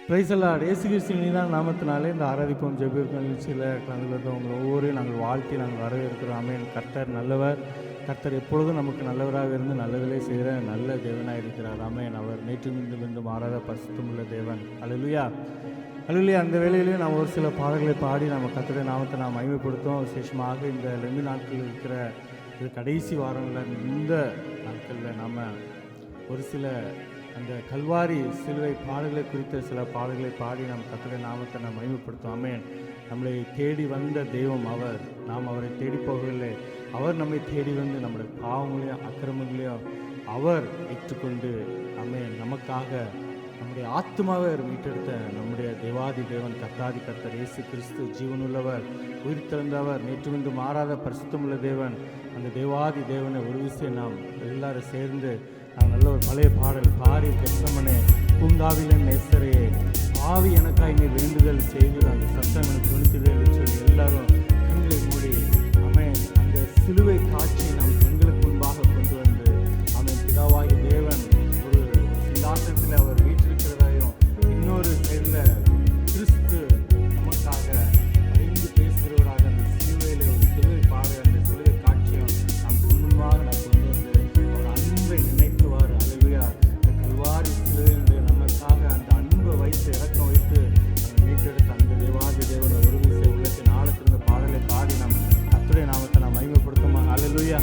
Price Lord. இயேசு கிறிஸ்துவின் நாமத்தினாலே இந்த ஆராதிப்போம் ஜெபிக்கும் நிகழ்ச்சியில் கலந்து கொண்டவங்க ஒவ்வொருவரையும் நாங்கள் வாழ்த்தி நாங்கள் வரவேற்கிறோம். ஆமென். கர்த்தர் நல்லவர். கர்த்தர் எப்பொழுதும் நமக்கு நல்லவராக இருந்து நல்லதிலே செய்கிற நல்ல தேவனாக இருக்கிறார். ஆமென். அவர் நேற்றும் இன்றும் மாறாத பரிசுத்தமுள்ள தேவன். அல்லேலூயா, அல்லேலூயா. அந்த வேளையிலே நாம் ஒரு சில பாடல்களை பாடி நம்ம கர்த்தருடைய நாமத்தை நாம் மகிமைப்படுத்தோம். விசேஷமாக இந்த 2 நாட்கள் இருக்கிற இது கடைசி வாரங்களில் இந்த நாட்களில் நாம் ஒரு சில அந்த கல்வாரி சிலுவை பாடல்களை குறித்த சில பாடல்களை பாடி நாம் கர்த்தருடைய நாமத்தை நாம் மகிமைப்படுத்தும். ஆமென். நம்மளை தேடி வந்த தெய்வம் அவர். நாம் அவரை தேடி போகவில்லை. அவர் நம்மை தேடி வந்து நம்முடைய பாவங்களையும் அக்கிரமங்களையும் அவர் ஏற்றுக்கொண்டு ஆமென் நமக்காக நம்முடைய ஆத்மாவை மீட்டெடுத்த நம்முடைய தேவாதி தேவன் கர்த்தாதி கர்த்தர் இயேசு கிறிஸ்து ஜீவனுள்ளவர், உயிர் திறந்தவர், நேற்று மாறாத பரிசுத்தமுள்ள தேவன். அந்த தேவாதி தேவனை ஒரு விஷயம் நாம் எல்லாரும் சேர்ந்து நான் நல்ல ஒரு பழைய பாடல் பாரி கெஸ்தமனே பூங்காவிலே நேசரையே ஆவி எனக்காய் நீ வேண்டுதல் செய்து அந்த சத்தம் எனக்கு துணித்தது என்று சொல்லி எல்லாரும் கண்களை மூடி ஆமென் அந்த சிலுவை காட்சியை நாம் கண்களுக்கு முன்பாக கொண்டு வந்து ஆமென் பிதாவாகி தேவன் ஒரு சிங்காசனத்தில் அவர் வீற்றிருக்கிறதாயும் இன்னொரு சைடில் கிறிஸ்து நமக்காக அறிந்து பேசுகிறவராக அந்த சிலுவையில் ஒரு சிலுவை பாடு அந்த சிலுவை காட்சியும் நாம் முன்பாக நாம் கொண்டு வந்து அவர் அன்பை நினைத்துவார். அல்லேலூயா. இந்த கல்வாரி சிலுவையினுடைய நமக்காக அந்த அன்பை வைத்து இறக்கம் வைத்து மீட்டெடுத்த அந்த தேவாதி தேவனை ஒரு விஷயம் உள்ளத்தின் ஆழத்திலிருந்து பாடலை பாடி நாம் கர்த்தருடைய நாமத்தை நாம் மகிமைப்படுத்துமா. அல்லேலூயா.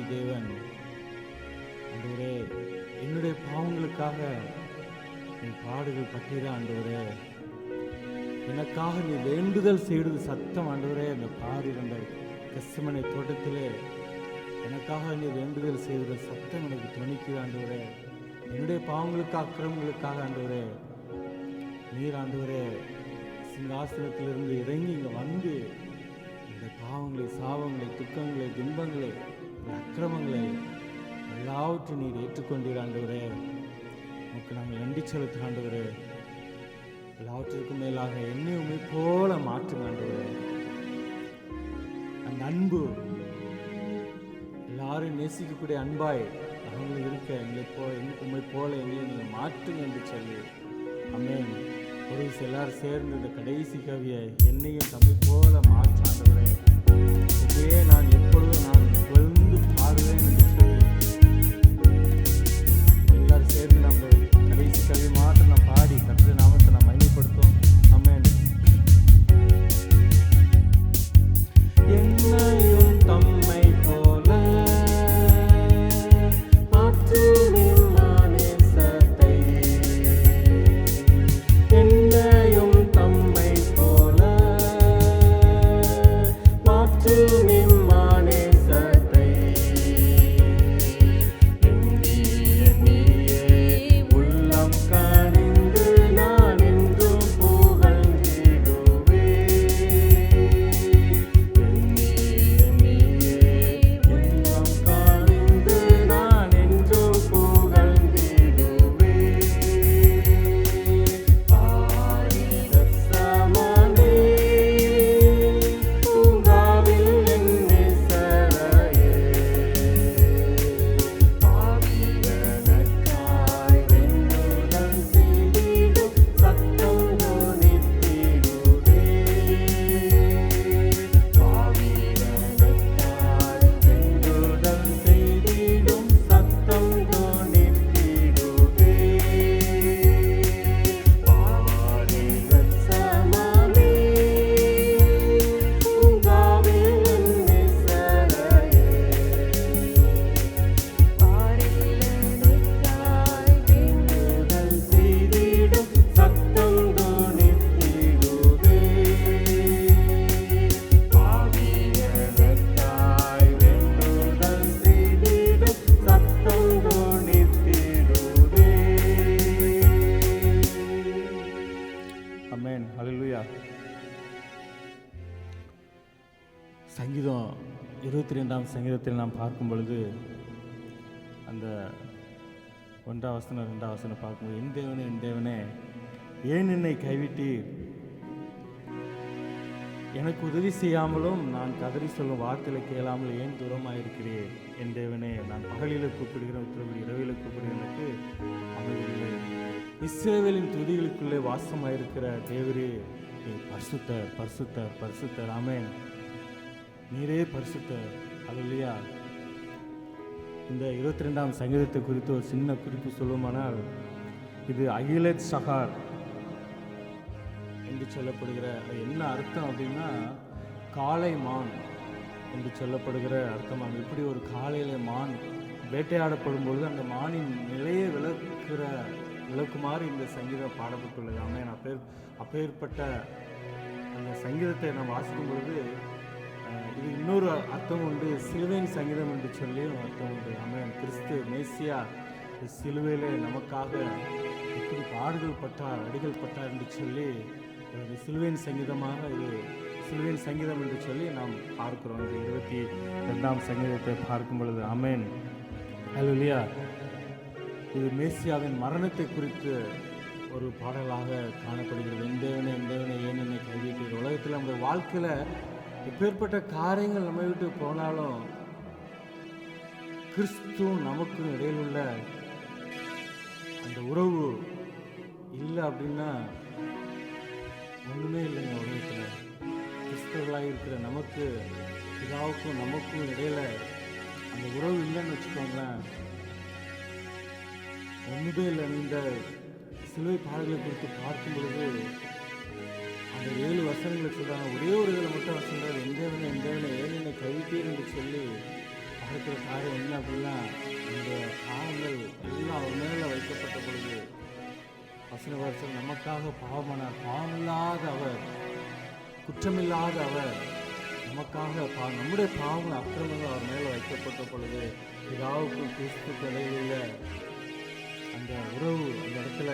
தேவாதி தேவன் ஆண்டவரே, என்னுடைய பாவங்களுக்காக நீ பாடுகள் பட்டீர ஆண்டவரே, எனக்காக நீ வேண்டுதல் செய்வது சத்தம் ஆண்டவரே. அந்த பாடியில் அந்த கெத்செமனே தோட்டத்திலே எனக்காக நீ வேண்டுதல் செய்வது சத்தம் எனக்கு துணிக்குது ஆண்டவரே. என்னுடைய பாவங்களுக்காக அக்கிரமங்களுக்காக ஆண்டவரே, நீர் ஆண்டவரே சிங்காசனத்திலிருந்து இறங்கி இங்கே வந்து இந்த பாவங்களை, சாபங்களை, துக்கங்களை, துன்பங்களை, அக்கிரமங்களை எல்லாவற்றையும் நீர் ஏற்றுக்கொண்டீர் ஆண்டவரே. உனக்கு நாங்கள் நன்றி செலுத்த ஆண்டவரே. எல்லாவற்றிற்கும் மேலாக என்னை உண்மை போல மாற்றுங்க ஆண்டவரே. அந்த அன்பு எல்லாரும் நேசிக்கக்கூடிய அன்பாய் அவங்களுக்கு இருக்க உண்மை போல எங்களை நீங்கள் மாற்றுங்க என்று சொல்லி ஆமென். ஒரு எல்லாரும் சேர்ந்து இந்த கடைசி கவியை என்னையும் தம்மை போல மாற்றாண்டவரே. இதையே நான் எப்பொழுதும் நான் தொடர்ந்து பாடுவேன் என்று சொல்லி எல்லாரும் சேர்ந்து நம்ம கடைசி கவியை மாற்றம் நான் பாடி கர்த்தருடைய நாமத்தை நான் மகிமைப்படுத்தும். ஆமென். என்னையும் தம்மை போல சங்கீதம் 22ஆம் சங்கீதத்தில் நாம் பார்க்கும் பொழுது அந்த 1ஆம் வசனம் 2ஆம் வசனம் பார்க்கும்போது, என் தேவனே ஏன் என்னை கைவிட்டீர், எனக்கு உதவி செய்யாமலும் நான் கதறி சொல்லும் வார்த்தைகளை கேளாமல் ஏன் தூரமாயிருக்கிறேன். என் தேவனே, நான் பகலில் கூப்பிடுகிறேன், உத்தரவு இரவில கூப்பிடுகிறேன், எனக்கு அமைதியில்லை. இஸ்ரவேலின் துதிகளுக்குள்ளே வாசமாயிருக்கிற தேவரே, நீ பரிசுத்தர் பரிசுத்தர் பரிசுத்தர். ஆமென். நீரே பரிசுத்தர். அல்லேலூயா. இந்த 22ஆம் சங்கீதத்தை குறித்து ஒரு சின்ன குறிப்பு சொல்லுமானால், இது அகிலத் சகார் என்று சொல்லப்படுகிற என்ன அர்த்தம் அப்படின்னா, காளை மான் என்று சொல்லப்படுகிற அர்த்தம். இப்படி ஒரு காலையில மான் வேட்டையாடப்படும் பொழுது அந்த மானின் நிலையை விளக்குமாறு இந்த சங்கீதம் பாடப்பட்டுள்ளது. ஆமென். அப்பேற்பட்ட அந்த சங்கீதத்தை நாம் வாசிக்கும் பொழுது இது இன்னொரு அர்த்தம் உண்டு. சிலுவையின் சங்கீதம் என்று சொல்லியும் அர்த்தம் உண்டு. ஆமென். கிறிஸ்து மேசியா சிலுவையிலே நமக்காக எப்படி பாடுகள் பட்டார், அடிகள் பட்டார் என்று சொல்லி சிலுவையின் சங்கீதமாக இது சிலுவையின் சங்கீதம் என்று சொல்லி நாம் பார்க்கிறோம். இந்த 22ஆம் சங்கீதத்தை பார்க்கும் பொழுது ஆமென். அல்லேலூயா. இது மேசியாவின் மரணத்தை குறித்து ஒரு பாடலாக காணப்படுகிறது. என் தேவனே ஏன் என்னை கைவிட்டீர். உலகத்தில் நம்முடைய வாழ்க்கையில் எப்பேற்பட்ட காரியங்கள் நம்ம விட்டு போனாலும் கிறிஸ்துவும் நமக்கும் இடையில் உள்ள அந்த உறவு இல்லை அப்படின்னா ஒன்றுமே இல்லைங்க. உலகத்தில் கிறிஸ்தவர்களாக இருக்கிற நமக்கு, பிதாவுக்கும் நமக்கும் இடையில அந்த உறவு இல்லைன்னு வச்சுக்கோங்களேன், ஒன்றுமே இல்லை. இந்த சிலுவை பாடல்களை குறித்து பார்க்கும் பொழுது அந்த 7 வசனங்களை சொல்கிறாங்க. ஒரே ஒரு இதில் மட்டும் வசனம், என் தேவனே ஏன் என்னை கைவிட்டீர் என்று சொல்லி இருக்கிற காரியம் என்ன அப்படின்னா, இந்த பாவங்கள் எல்லாம் அவர் மேலே வைக்கப்பட்ட பொழுது வசன வருஷம் நமக்காக பாவமானார். பாவமில்லாத அவர், குற்றமில்லாத அவர் நமக்காக நம்முடைய பாவங்கள் அக்கிரமங்கள் அவர் மேலே வைக்கப்பட்ட பொழுது பிதாவுக்கு கிறிஸ்துவுக்கு இடையிலுள்ள அந்த உறவு அந்த இடத்துல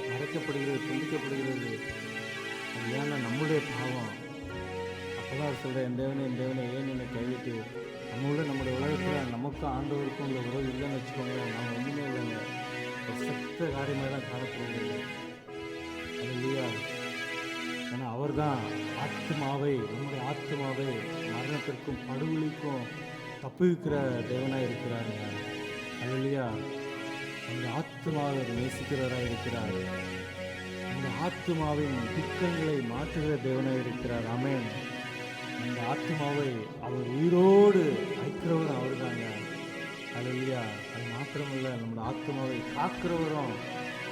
மறைக்கப்படுகிறது, துண்டிக்கப்படுகிறது. அது ஏன்னா நம்முடைய பாவம். அப்போதான் சொல்கிறேன், என் தேவனே ஏன் என்னை கைவிட்டு. நம்முடைய உலகத்தில் நமக்கும் ஆண்டவருக்கும் இந்த உறவு இல்லைன்னு வச்சுக்கோங்க, நம்ம ஒன்றுமே இல்லைங்க. ஒரு சத்த காரியமாக தான் காணப்படுகிறது. அது இல்லையா? ஏன்னா அவர் தான் ஆத்மாவை, நம்முடைய ஆத்மாவை மரணத்திற்கும் படுகொலிக்கும் தப்புவிக்கிற தேவனாக இருக்கிறாருங்க. அது இல்லையா? அந்த ஆத்மாவை நேசிக்கிறவராக இருக்கிறார். அந்த ஆத்மாவின் துக்கங்களை மாற்றுகிற தேவனாக இருக்கிறார். ஆமென். அந்த ஆத்மாவை அவர் உயிரோடு வைக்கிறவரும் அவர் தாங்க. அல்லேலூயா. அது மாத்திரமல்ல, நம்முடைய ஆத்மாவை காக்கிறவரும்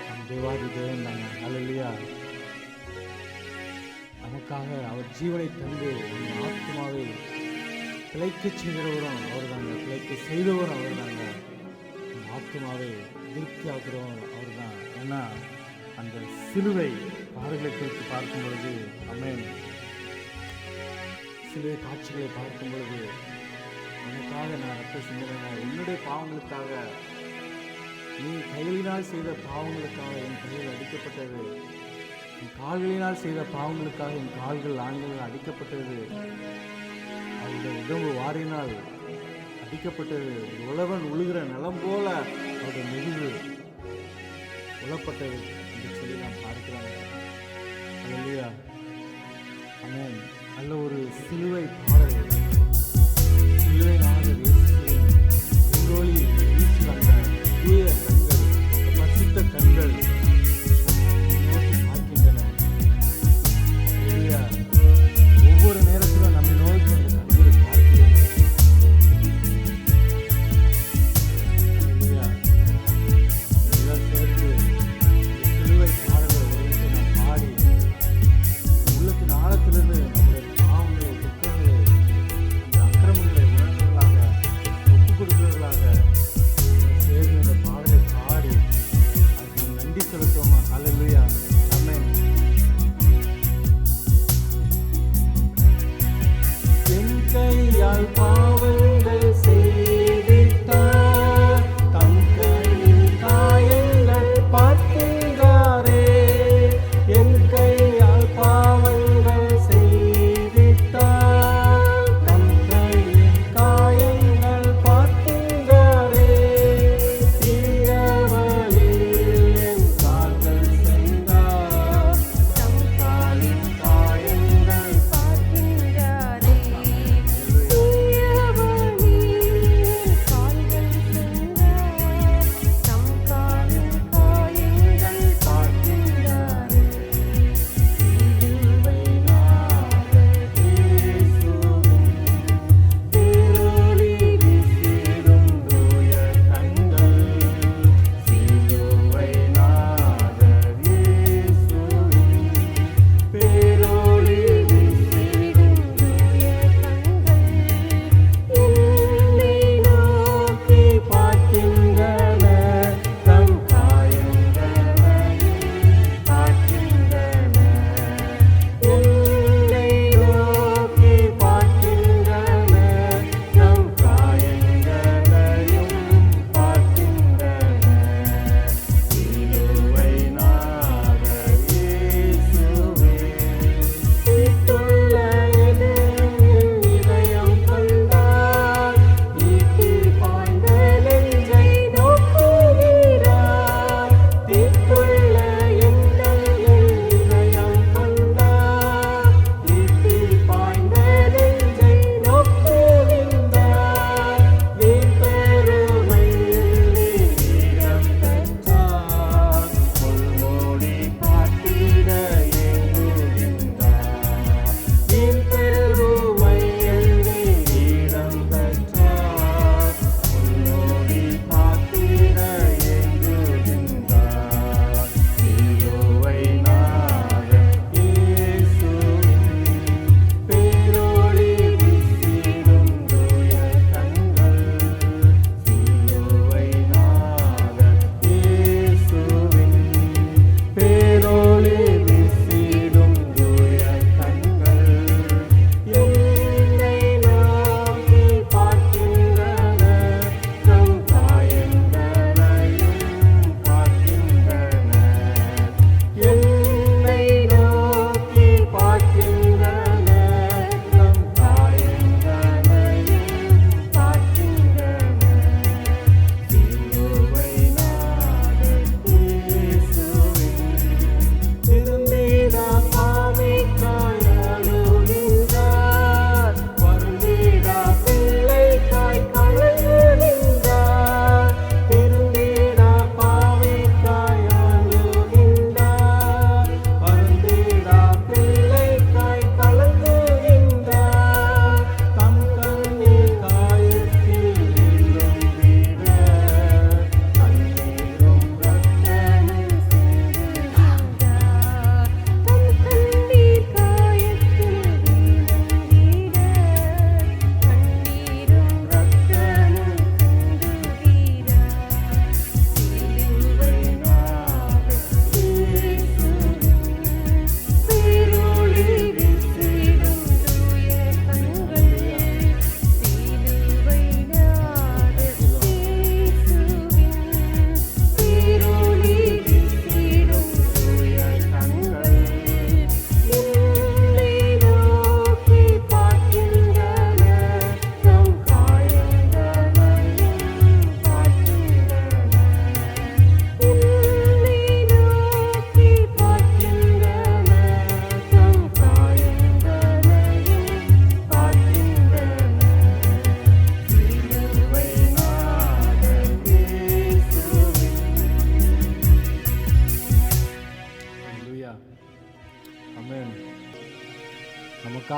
நம் தேவாதி தேவன் தாங்க. அல்லேலூயா. நமக்காக அவர் ஜீவனை தந்து நம்ம ஆத்மாவை பிழைக்க செய்கிறவரும் அவர் தாங்க. பிழைக்க செய்தவரும் அவர் தாங்க. அந்த ஆத்மாவை திருப்தி ஆக்குறவரும் அவர் தான். ஏன்னா அந்த சிலுவை பாடுகளை குறித்து பார்க்கும் பொழுது, ஆமென், சிலுவை காட்சிகளை பார்க்கும் பொழுது, உனக்காக நான் ரத்த சிந்தினேன், என்னுடைய பாவங்களுக்காக, நீ கைகளினால் செய்த பாவங்களுக்காக என் கையில் அடிக்கப்பட்டது, என் கால்களினால் செய்த பாவங்களுக்காக என் கால்கள் ஆண்கள் அடிக்கப்பட்டது, அவருடைய உடம்பு வாரினால் அடிக்கப்பட்டது, உழவன் உழுகிற நிலம் போல அவருடைய முதுகு உழப்பட்டது என்று சொல்லி நாம் பார்க்கிறோம். அல்லேலூயா. ஆமென். நல்ல ஒரு சிலுவை பாடல், சிலுவை நாதர் இயேசுவின் செங்கோலி வீசுகிற அந்த தூய கண்கள், பரிசுத்த கண்கள் நோக்கி பார்க்கின்றன. அல்லேலூயா. ஒவ்வொரு நேரத்திலும் நம்மை நோக்கி அந்த கண்கள் பார்க்கிறது. அல்லேலூயா. இதெல்லாம் சேர்த்து சிலுவை பாடல்களை ஒரு விஷயம் நாம் பாடி உள்ளத்தின் ஆழத்திலிருந்து நம்முடைய பாவங்களை, துக்கங்களை, அந்த அக்கிரமங்களை உணர்ந்தவர்களாக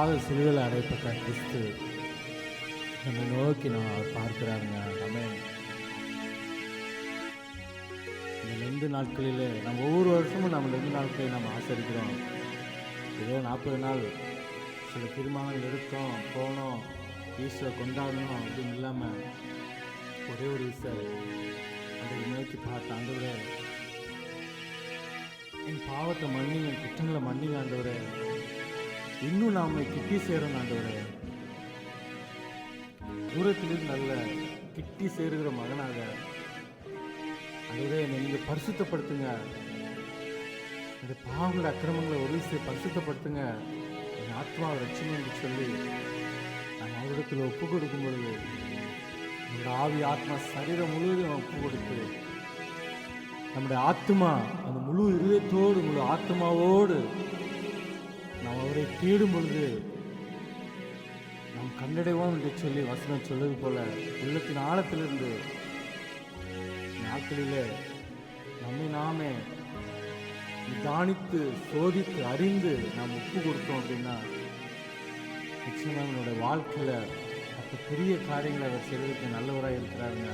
நமக்காக சிலுவையில் அறையப்பட்ட கிறிஸ்து நம்மை நோக்கி நான் அவர் பார்க்கிறாருங்க. ஆமென். இந்த லெந்து நாட்களில் நம்ம ஒவ்வொரு வருஷமும் நம்ம லெந்து நாட்களை நம்ம ஆசரிக்கிறோம். ஏதோ 40 நாள் சில தீர்மானங்கள் எடுத்தோம், போனோம், ஈஸ்வரை கொண்டாடணும் அப்படின்னு இல்லாமல் ஒரே ஒரு விஷயம் அதை நோக்கி பார்த்த ஆண்டவரே, என் பாவத்தை மன்னிங்க, என் குற்றங்களை மன்னிங்க ஆண்டவரே, இன்னும் நாம கிட்டி சேரணும் ஆண்டவரே, தூரத்திலிருந்து நல்ல கிட்டி சேருகிற மகனாக ஆண்டவரே என்னை நீங்கள் பரிசுத்தப்படுத்துங்க, இந்த பாவங்கள அக்கிரமங்களை ஒரு விஷயம் பரிசுத்தப்படுத்துங்க, என் ஆத்மாவை ரட்சிங்க என்று சொல்லி நம்ம அவரிடத்தில் ஒப்பு கொடுக்கும் பொழுது நம்முடைய ஆவி ஆத்மா சரீரம் முழுவதும் ஒப்பு கொடுத்து நம்முடைய ஆத்மா அந்த முழு இதயத்தோடு முழு ஆத்மாவோடு நாம் அவரை தேடும் பொழுது நாம் கண்டடைவோம் என்று சொல்லி வசனம் சொல்வது போல உள்ளத்தின் ஆழத்திலிருந்து நாட்களிலே நம்மை நாமே நிதானித்து சோதித்து அறிந்து நாம் ஒப்பு கொடுத்தோம் அப்படின்னா நிச்சயமாக நம்மளுடைய வாழ்க்கையில் அப்போ பெரிய காரியங்களை அவர் செய்வதற்கு நல்லவராக இருக்கிறாருங்க.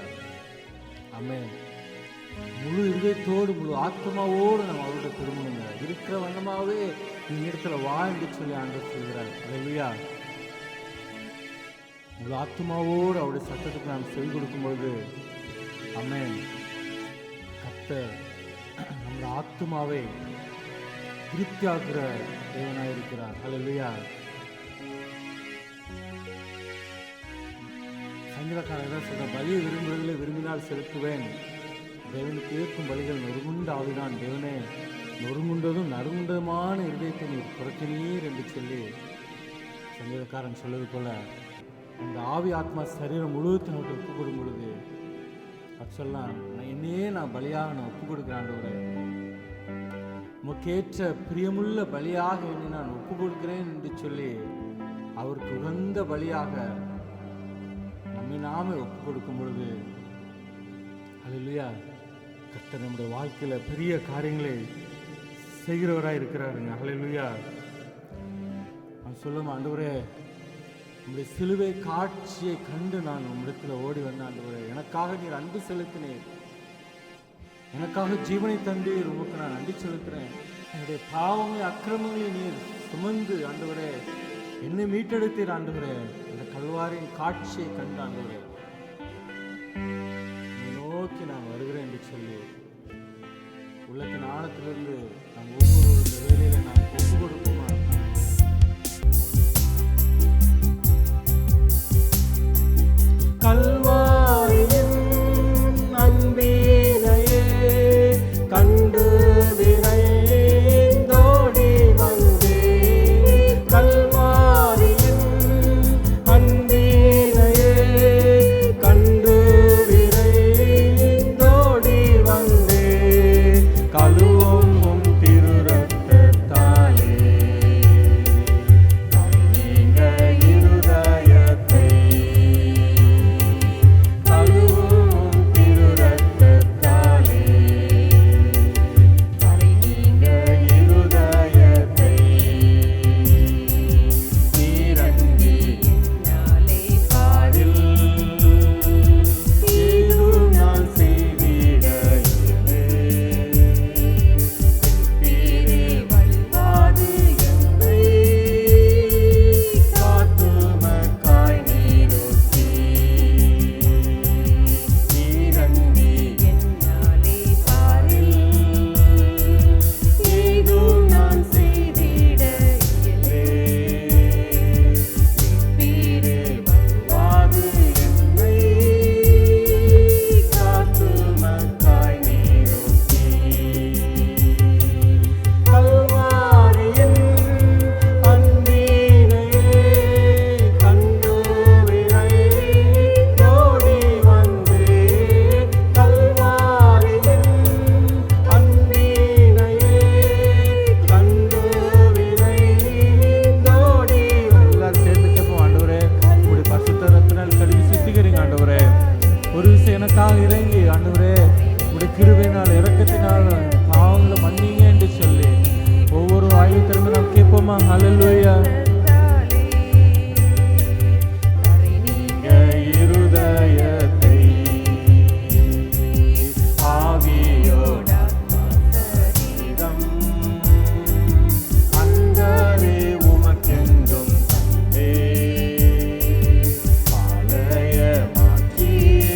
ஆமென். முழு இதயத்தோடு முழு ஆத்மாவோடு நம்ம அவரோட திரும்பணுங்க. இருக்கிற வண்ணமாகவே இந்த இடத்துல வாழ்ந்து சொல்லி ஆண்டவர் சொல்கிறார். அல்லேலூயா. முழு ஆத்மாவோடு அவருடைய சத்தத்துக்கு நாம் செவி கொடுக்கும்பொழுது ஆமென், கர்த்தர் நம்முடைய ஆத்மாவை திருப்தியாக்குற தேவனாக இருக்கிறார். அல்லேலூயா. சங்கீதக்காரர் சொல்ற, பலியை விரும்புவதில் விரும்பினால் செலுத்துவேன், தேவனுக்கு ஏற்கும் பலிகள் நொறுங்குண்ட ஆவிதான், தேவனே நொறுங்குண்டதும் நறுங்குண்டதுமான இருதயத்தை நீர் புறத்தினீர் என்று சொல்லி சங்கீதக்காரன் சொல்வது போல அந்த ஆவி ஆத்மா சரீரம் முழுவதும் அவர்கிட்ட ஒப்பு கொடுக்கும் பொழுது அது சொல்லலாம், என்னையே நான் பலியாக நான் ஒப்பு கொடுக்கிறேன் ஆண்டவரே, உமக்கேற்ற பிரியமுள்ள பலியாக என்னை நான் ஒப்பு கொடுக்கிறேன் என்று சொல்லி அவருக்கு உகந்த பலியாக நம்மை நாமே ஒப்பு கொடுக்கும் பொழுது அல்லேலூயா, கர்த்தர் நம்முடைய வாழ்க்கையில பெரிய காரியங்களை செய்கிறவராக இருக்கிறாருங்க. அல்லேலூயா. நான் சொல்லும், ஆண்டவரே உங்களுடைய சிலுவை காட்சியை கண்டு நான் உம்மிடத்தில் ஓடி வந்தேன் ஆண்டவரே, எனக்காக நீர் அன்பு செலுத்தினீர், எனக்காக ஜீவனை தந்தீர், உமக்கு நான் நன்றி செலுத்துறேன். என்னுடைய பாவங்களை அக்கிரமங்களை நீர் சுமந்து ஆண்டவரே என்னை மீட்டெடுத்தீர் ஆண்டவரே, இந்த கல்வாரின் காட்சியை கண்டு ஆண்டவரே நோக்கி நான் வருகிறேன் என்று சொல்லி உள்ளத்தின் ஆழத்திலிருந்து நாம் ஒவ்வொரு வேலையில நாம் ஒப்பு கொடுப்போமா? கல்வாரியின் அன்பினையே கண்டு விரைந்தோடி வந்தே, கல்வாரியின் அன்பினையே கண்டு விரைந்தோடி வந்தே, கழுவும் உம் திரு ரத்தத்தாலே நீங்க இருதயத்தை, கழுவும் உம் திரு ரத்தத்தாலே நீங்க இருதயத்தை, நீரங்கி நாளை பாடில் ஏதும் நான் செய்திடையிலே, பீரே வல்வாது என்னை காத்துமக்காய் நீரூற்றி, நீரங்கி என்னாலே பாரில் ஏதும் நான் செய்திடையிலே, பீரே வல்வாது என்னை காத்துமக்காய் நீரூற்றி, கல்வாரியின் அன்பினையே கண்டு விரைந்தோடி வந்தே, கல்வாரியின் அன்பினையே கண்டு விரைந்தோடி எல்லாரும் சேர்ந்து கேட்போம். ஆண்டவரே உங்களுடைய பரிசுத்த ரத்தினால் கழுவி சுத்திகரிங்க ஆண்டவரே, ஒரு விஷயம் எனக்காக இறங்கி ஆண்டவரே உங்களுடைய கிருபையினால் இரக்கத்தினால் பாவங்களை மன்னிங்க என்று சொல்லி ஒவ்வொரு ஆய்வு திறமை நாம் கேட்போமா? ஹல்லேலூயா. இருதயத்தை ஆவியோட அன்பரே உமக்கென்றும் தந்தே ஆலயமாக்கியே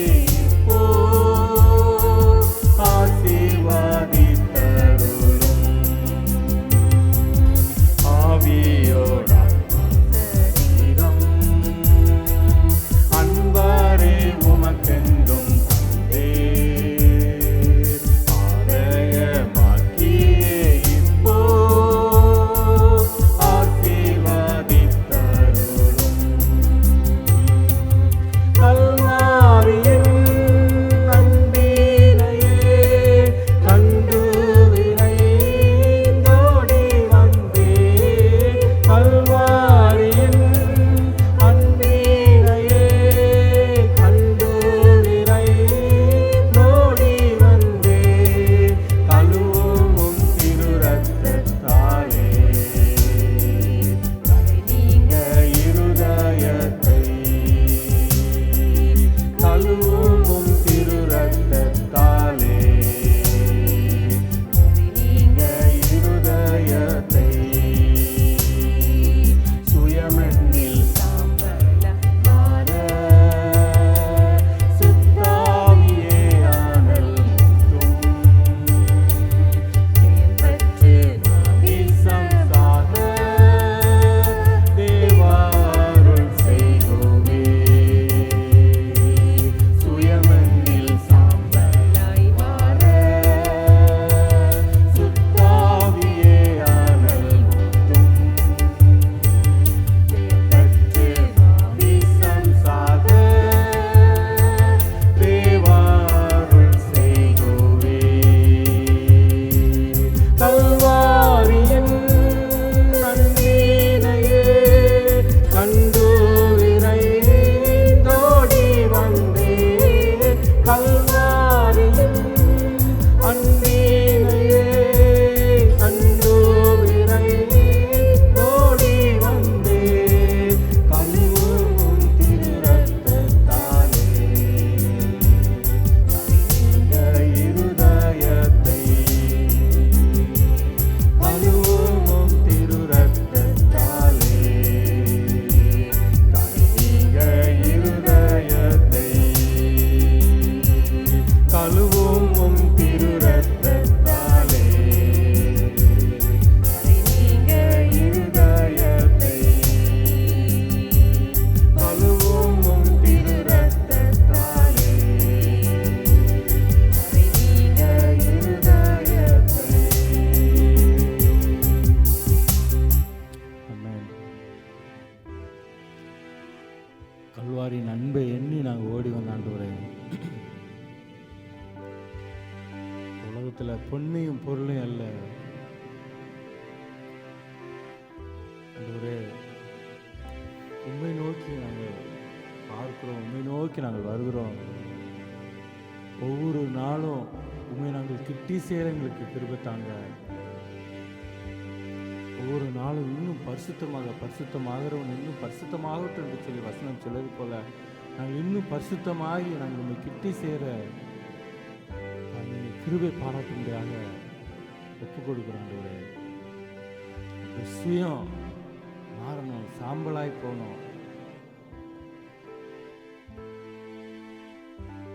இப்போ ஆசீர்வதித்தருளும் ஆவியோட அன்பரே உமக்கென்றும் தந்தே ஆலயமாக்கியே இப்போ ஆசீர்வதித்தருளும் கல்வாரியின் அன்பினையே கண்டு விரைந்தோடி வந்தே கல்வாரியின் அன்பினையே கண்டு விரைந்தோடி வந்தே கழுவும் திரு ரத்தத்தாலே நீங்க இருதயத்தை கழுவும் திரு ரத்தத்தாலே நீங்க இருதயத்தை சுயமென்னில் மாற சுத்தாவியே ஆனல் பெற்று வீசம் சாக தேவாருள் செய்கோவே சுயமென்னில் சாம்பலாய் மாற சுத்தாவியே ஆனல் பெற்று வீசம் சாக தேவாருள் செய்கோவே கல்வாரியின் அன்பினையே கண்டு விரைந்தோடி வந்தே கல்வாரியின் அன்பினையே கண்டு விரைந்தோடி வந்தே கழுவும் திரு ரத்தத்தாலே நீங்க இருதயத்தை கழுவும் திரு ரத்தத்தாலே நீங்க இருதயத்தை கழுவும் திரு ரத்தத்தாலே நீங்க இருதயத்தை கழுவும் திரு ரத்தத்தாலே நீங்க இருதயத்தை. ஆமென். கல்வாரியின் அன்பை எண்ணி நாங்கள் ஓடி வந்த ஆண்டவரே, உலகத்தில் பொன்னையும் பொருளையும் அல்ல ஆண்டவரே, உண்மை நோக்கி நாங்கள் பார்க்கிறோம், உண்மை நோக்கி நாங்கள் வருகிறோம். ஒவ்வொரு நாளும் உண்மை நாங்கள் கிட்டி சேர எங்களுக்கு கிருபை தாங்க. ஒவ்வொரு நாளும் இன்னும் பரிசுத்தமாகிறவன் இன்னும் பரிசுத்தமாகட்டும் என்று சொல்லி வசனம் சொல்வது போல நாங்கள் இன்னும் பரிசுத்தமாகி நாங்கள் உண்மை கிட்டி சேர நீங்கள் கிருபை பாராட்டும்படியாக ஒப்புக் கொடுக்குறோம். ஒரு சுயம் மாறணும், சாம்பலாய் போகணும்.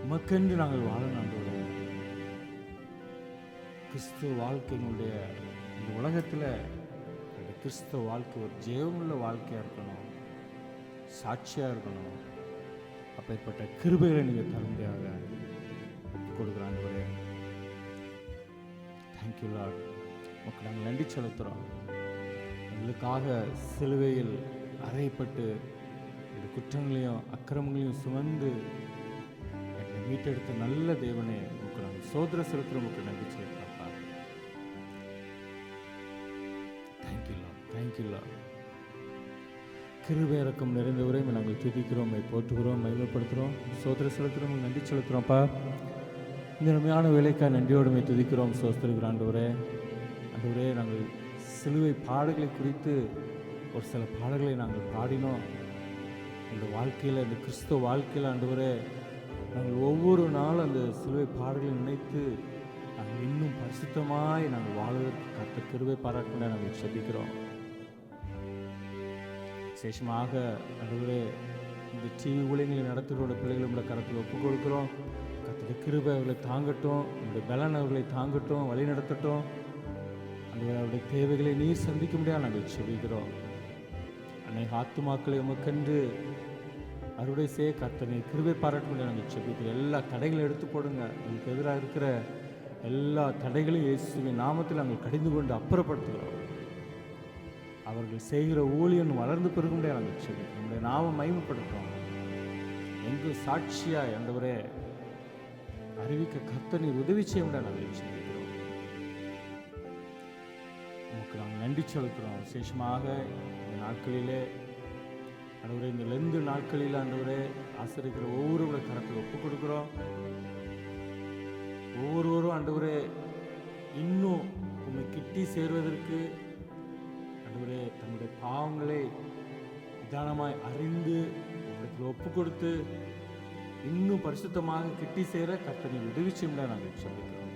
உமக்கென்று நாங்கள் வாழணும். கிறிஸ்துவ வாழ்க்கையினுடைய இந்த உலகத்தில் கிறிஸ்துவ வாழ்க்கை ஒரு ஜெயமுள்ள வாழ்க்கையாக இருக்கணும், சாட்சியாக இருக்கணும். அப்பேற்பட்ட கிருபைகளை நீங்கள் தரும்படியாக ஒப்புக் கொடுக்குறாங்க. Thank you Lord. உங்களுக்கு நாங்கள் நன்றி செலுத்துகிறோம். எங்களுக்காக சிலுவையில் அறையப்பட்டு இந்த குற்றங்களையும் அக்கிரமங்களையும் சுமந்து எங்களை மீட்டெடுத்த நல்ல தேவனே, உங்களுக்கு நாங்கள் சோதர செலுத்துகிற உங்களுக்கு நன்றி செலுத்துகிறோம். Thank you Lord. Thank you Lord. கிருபை இரக்கம் நிறைந்தவரை நாங்கள் துதிக்கிறோம், போற்றுகிறோம், மகிமைப்படுத்துகிறோம், சோதர செலுத்துகிறோம், நன்றி செலுத்துகிறோம்ப்பா. இந்த உண்மையான வேலைக்காக நன்றியோடுமை துதிக்கிறோம், சோஸ்திரிக்கிற ஆண்டவரே. ஆண்டவரே, நாங்கள் சிலுவை பாடுகளை குறித்து ஒரு சில பாடல்களை நாங்கள் பாடினோம். இந்த வாழ்க்கையில், இந்த கிறிஸ்துவ வாழ்க்கையில் ஆண்டவரே, நாங்கள் ஒவ்வொரு நாளும் அந்த சிலுவை பாடுகளை நினைத்து நாங்கள் இன்னும் பரிசுத்தமாய் நாங்கள் வாழ்வதற்கு கர்த்தர் கிருபை பாராட்டின நாங்கள் செபிக்கிறோம். விசேஷமாக ஆண்டவரே, இந்த டிவி ஊழியங்களை நடத்துகிறோட பிள்ளைகளோட கரத்தில் ஒப்புக் கொடுக்குறோம். கர்த்தருடைய கிருபை அவர்களை தாங்கட்டும், நம்முடைய பலன் அவர்களை தாங்கட்டும், வழி நடத்தட்டும். அவருடைய தேவைகளை நீர் சந்திக்க முடியாது நாங்கள் செபிக்கிறோம். அநேக ஆத்துமாக்களை உமக்கென்று அறுவடை செய்ய கர்த்தனை கிருபை பாராட்ட முடியாது நாங்கள் செபிக்கிறோம். எல்லா தடைகளை எடுத்து போடுங்க. உங்களுக்கு எதிராக இருக்கிற எல்லா தடைகளையும் இயேசுவின் நாமத்தில் நாங்கள் கடிந்து கொண்டு அப்புறப்படுத்துகிறோம். அவர்கள் செய்கிற ஊழியம் வளர்ந்து பெருக முடியாது நாங்கள் செபிக்கிறோம். நம்முடைய நாமம் மகிமைப்படுத்துகிறோம். எங்கு சாட்சியாய் ஆண்டவரே அறிவிக்க கர்த்தனை உதவி செய்ய முடியாது நாங்கள் செபிக்கிறோம். நமக்கு நாங்கள் நன்றி செலுத்துகிறோம். விசேஷமாக இந்த நாட்களிலே ஆண்டவரே, இந்த லெந்து நாட்களில் ஆண்டவரே ஆசிரியக்கிற ஒவ்வொருவரை கரத்தில் ஒப்புக் கொடுக்குறோம். ஒவ்வொருவரும் ஆண்டவரே இன்னும் உண்மை கிட்டி சேர்வதற்கு ஆண்டவரே தன்னுடைய பாவங்களை நிதானமாய் அறிந்து உங்களுக்கு ஒப்புக் கொடுத்து இன்னும் பரிசுத்தமாக கிட்டி சேர கர்த்தனை உதவி செய்ய நாங்கள் சொல்லிக்கிறோம்.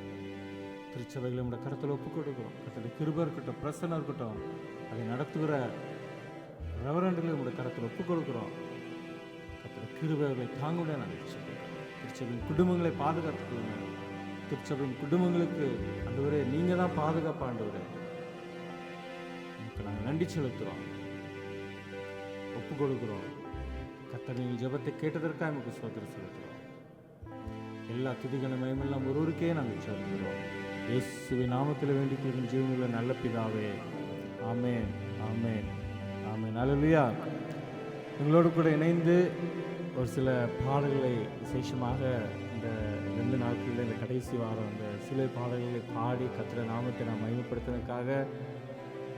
திருச்சபைகளை நம்முடைய கருத்தில் ஒப்புக் கொடுக்கிறோம். கர்த்தருடைய கிருபை இருக்கட்டும், பிரசன்னம் இருக்கட்டும், அதை நடத்துகிற ரெவரண்டுகளை நம்முடைய கருத்தில் ஒப்புக் கொடுக்கிறோம். கர்த்தருடைய கிருபை அவர்களை தாங்க முடியாது நாங்கள் சொல்லிக்கிறோம். திருச்சபையின் குடும்பங்களை பாதுகாத்துக்கொள்ளுங்க. திருச்சபையின் குடும்பங்களுக்கு ஆண்டவரே நீங்கள் தான் பாதுகாப்பு. ஆண்டவரே உங்களுக்கு நாங்கள் நன்றி செலுத்துகிறோம், ஒப்புக் கொடுக்குறோம். கர்த்தர் நீங்கள் ஜெபத்தை கேட்டதற்காக நமக்கு ஸ்தோத்திரம் செலுத்துகிறோம். எல்லா துதிகளை மகிமையெல்லாம் ஒருவருக்கே நாங்கள் செலுத்துகிறோம். இயேசுவின் நாமத்தில் வேண்டிக் கொள்ளும் ஜீவனுள்ள நல்ல பிதாவே, ஆமென், ஆமென், ஆமென். அல்லேலூயா. எங்களோடு கூட இணைந்து ஒரு சில பாடல்களை விசேஷமாக இந்த 2 நாட்களில் இந்த கடைசி வாரம் இந்த சில பாடல்களை பாடி கர்த்தருடைய நாமத்தை நாம் மகிமைப்படுத்தினதுக்காக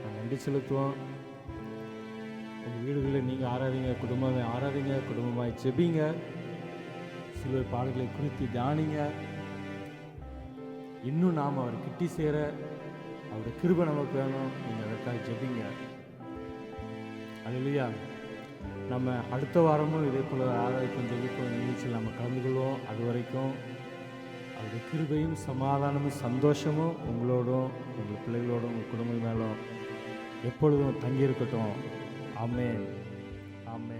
நாம் நன்றி செலுத்துவோம். உங்கள் வீடுகளில் நீங்கள் ஆராதிங்க, குடும்பமே ஆராதிங்க, குடும்பமாய் ஜெபிங்க, சிலுவை பாடல்களை குறித்து தியானிங்க. இன்னும் நாம் அவர் கிட்டி சேர அவருடைய கிருபை நமக்கு வேணும். நீங்கள் அதற்காக ஜெபிங்க. அல்லேலூயா. நம்ம அடுத்த வாரமும் இதே போல் ஆராய்க்கும் ஜெபிக்கும் நிகழ்ச்சியில் நம்ம கலந்து கொள்வோம். அது வரைக்கும் அவருடைய கிருபையும் சமாதானமும் சந்தோஷமும் உங்களோடும் உங்கள் பிள்ளைகளோடும் உங்கள் குடும்பம் மேலும் எப்பொழுதும் தங்கியிருக்கட்டும். ஆமென், ஆமென்.